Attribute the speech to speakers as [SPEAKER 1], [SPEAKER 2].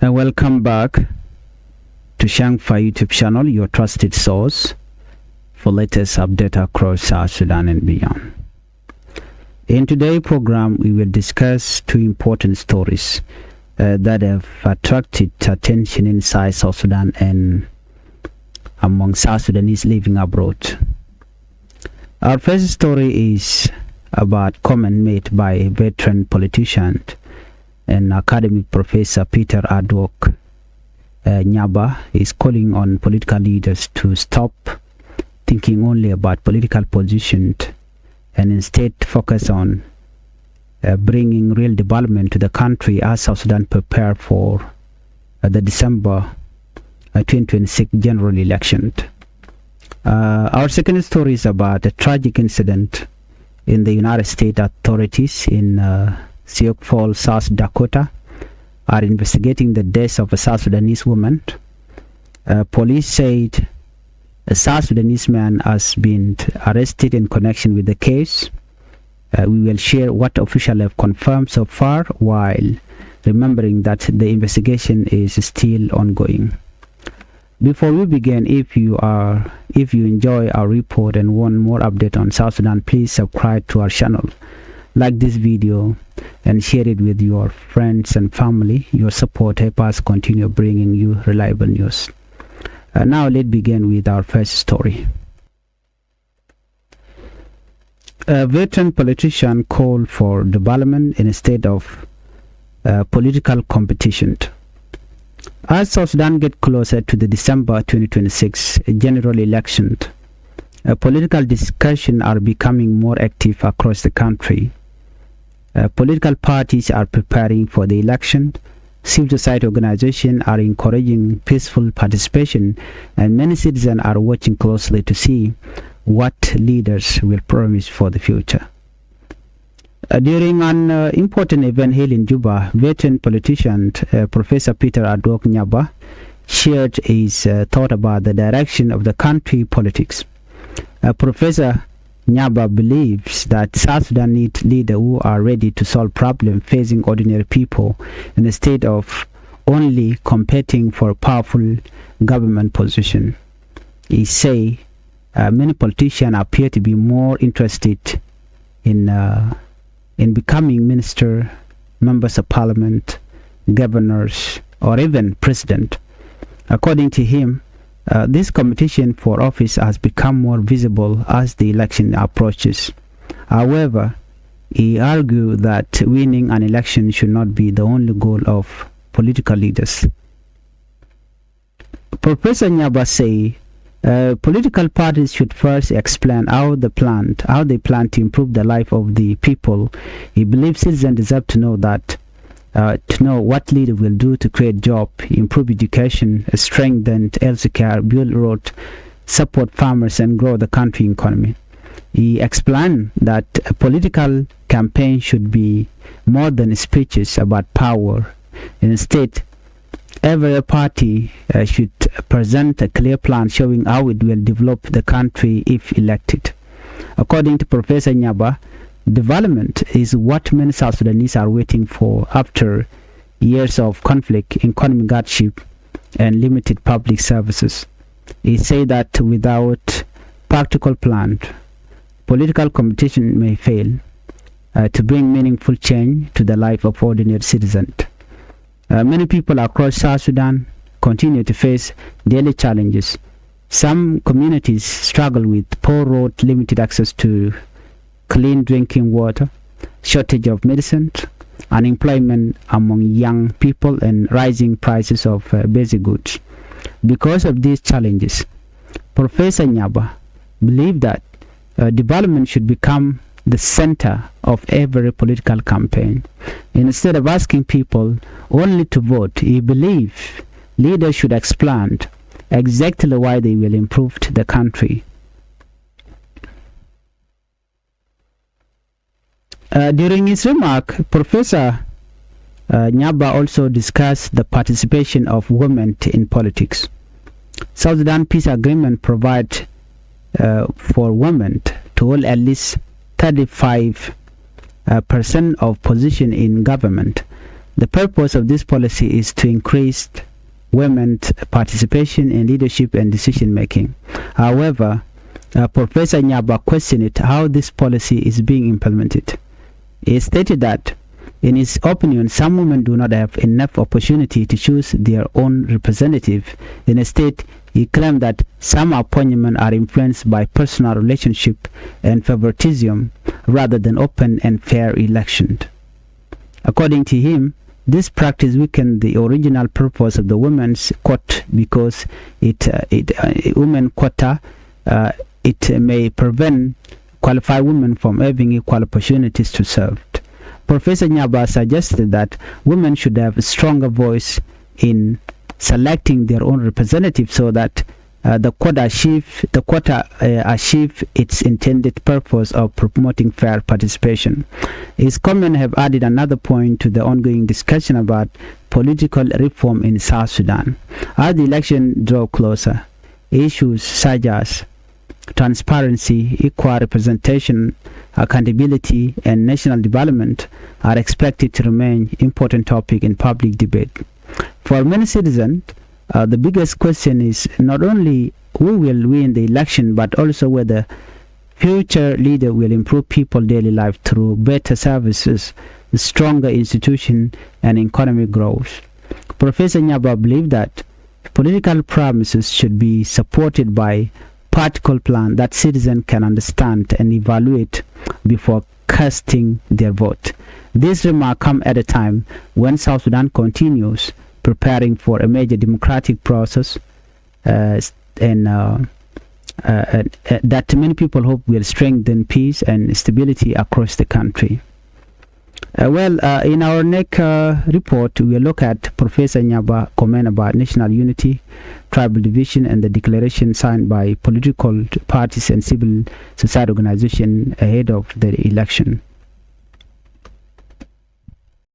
[SPEAKER 1] And welcome back to Changfied YouTube channel, your trusted source for latest update across South Sudan and beyond. In today's program, we will discuss two important stories that have attracted attention inside South Sudan and among South Sudanese living abroad. Our first story is about comment made by a veteran politician and academic professor Peter Adwok. Nyaba is calling on political leaders to stop thinking only about political positions and instead focus on bringing real development to the country as South Sudan prepare for the December 2026 general election. Our second story is about a tragic incident in the United States. Authorities in Sioux Falls, South Dakota are investigating the death of a South Sudanese woman. Police said a South Sudanese man has been arrested in connection with the case. We will share what officials have confirmed so far, while remembering that the investigation is still ongoing. Before we begin, if you enjoy our report and want more update on South Sudan, please subscribe to our channel, like this video, and share it with your friends and family. Your support helps us continue bringing you reliable news. Now let's begin with our first story. A veteran politician called for development instead of political competition. As South Sudan gets closer to the December 2026 general election, political discussions are becoming more active across the country. Political parties are preparing for the election. Civil society organizations are encouraging peaceful participation, and many citizens are watching closely to see what leaders will promise for the future. During an important event held in Juba, veteran politician Professor Peter Adwok Nyaba shared his thought about the direction of the country politics. Professor Nyaba believes that South Sudan needs leaders who are ready to solve problems facing ordinary people instead of only competing for a powerful government position. He say many politicians appear to be more interested in becoming minister, members of parliament, governors, or even president. According to him, this competition for office has become more visible as the election approaches. However, he argued that winning an election should not be the only goal of political leaders. Professor Nyaba say political parties should first explain how they plan to improve the life of the people. He believes citizens deserve to know what leader will do to create jobs, improve education, strengthen healthcare, build roads, support farmers, and grow the country economy. He explained that a political campaign should be more than speeches about power. Instead, every party should present a clear plan showing how it will develop the country if elected. According to Professor Nyaba, development is what many South Sudanese are waiting for after years of conflict, economic hardship, and limited public services. He said that without practical plan, political competition may fail to bring meaningful change to the life of ordinary citizens. Many people across South Sudan continue to face daily challenges. Some communities struggle with poor roads, limited access to clean drinking water, shortage of medicine, unemployment among young people, and rising prices of basic goods. Because of these challenges, Professor Nyaba believes that development should become the center of every political campaign. Instead of asking people only to vote, he believes leaders should explain exactly why they will improve the country. During his remark, Professor Nyaba also discussed the participation of women in politics. South Sudan Peace Agreement provides for women to hold at least 35% of position in government. The purpose of this policy is to increase women's participation in leadership and decision making. However, Professor Nyaba questioned how this policy is being implemented. He stated that, in his opinion, some women do not have enough opportunity to choose their own representative. Instead, he claimed that some appointments are influenced by personal relationship and favoritism rather than open and fair elections. According to him, this practice weakened the original purpose of the women's quota because women quota it may prevent qualified women from having equal opportunities to serve. Professor Nyaba suggested that women should have a stronger voice in selecting their own representative so that the quota achieve its intended purpose of promoting fair participation. His comment have added another point to the ongoing discussion about political reform in South Sudan. As the election draw closer, issues such as transparency, equal representation, accountability, and national development are expected to remain important topic in public debate. For many citizens, the biggest question is not only who will win the election, but also whether future leader will improve people's daily life through better services, stronger institutions, and economic growth. Professor Nyaba believed that political promises should be supported by practical plan that citizens can understand and evaluate before casting their vote. This remark comes at a time when South Sudan continues preparing for a major democratic process and that many people hope will strengthen peace and stability across the country. In our next report, we will look at Professor Nyaba comment about national unity, tribal division, and the declaration signed by political parties and civil society organizations ahead of the election.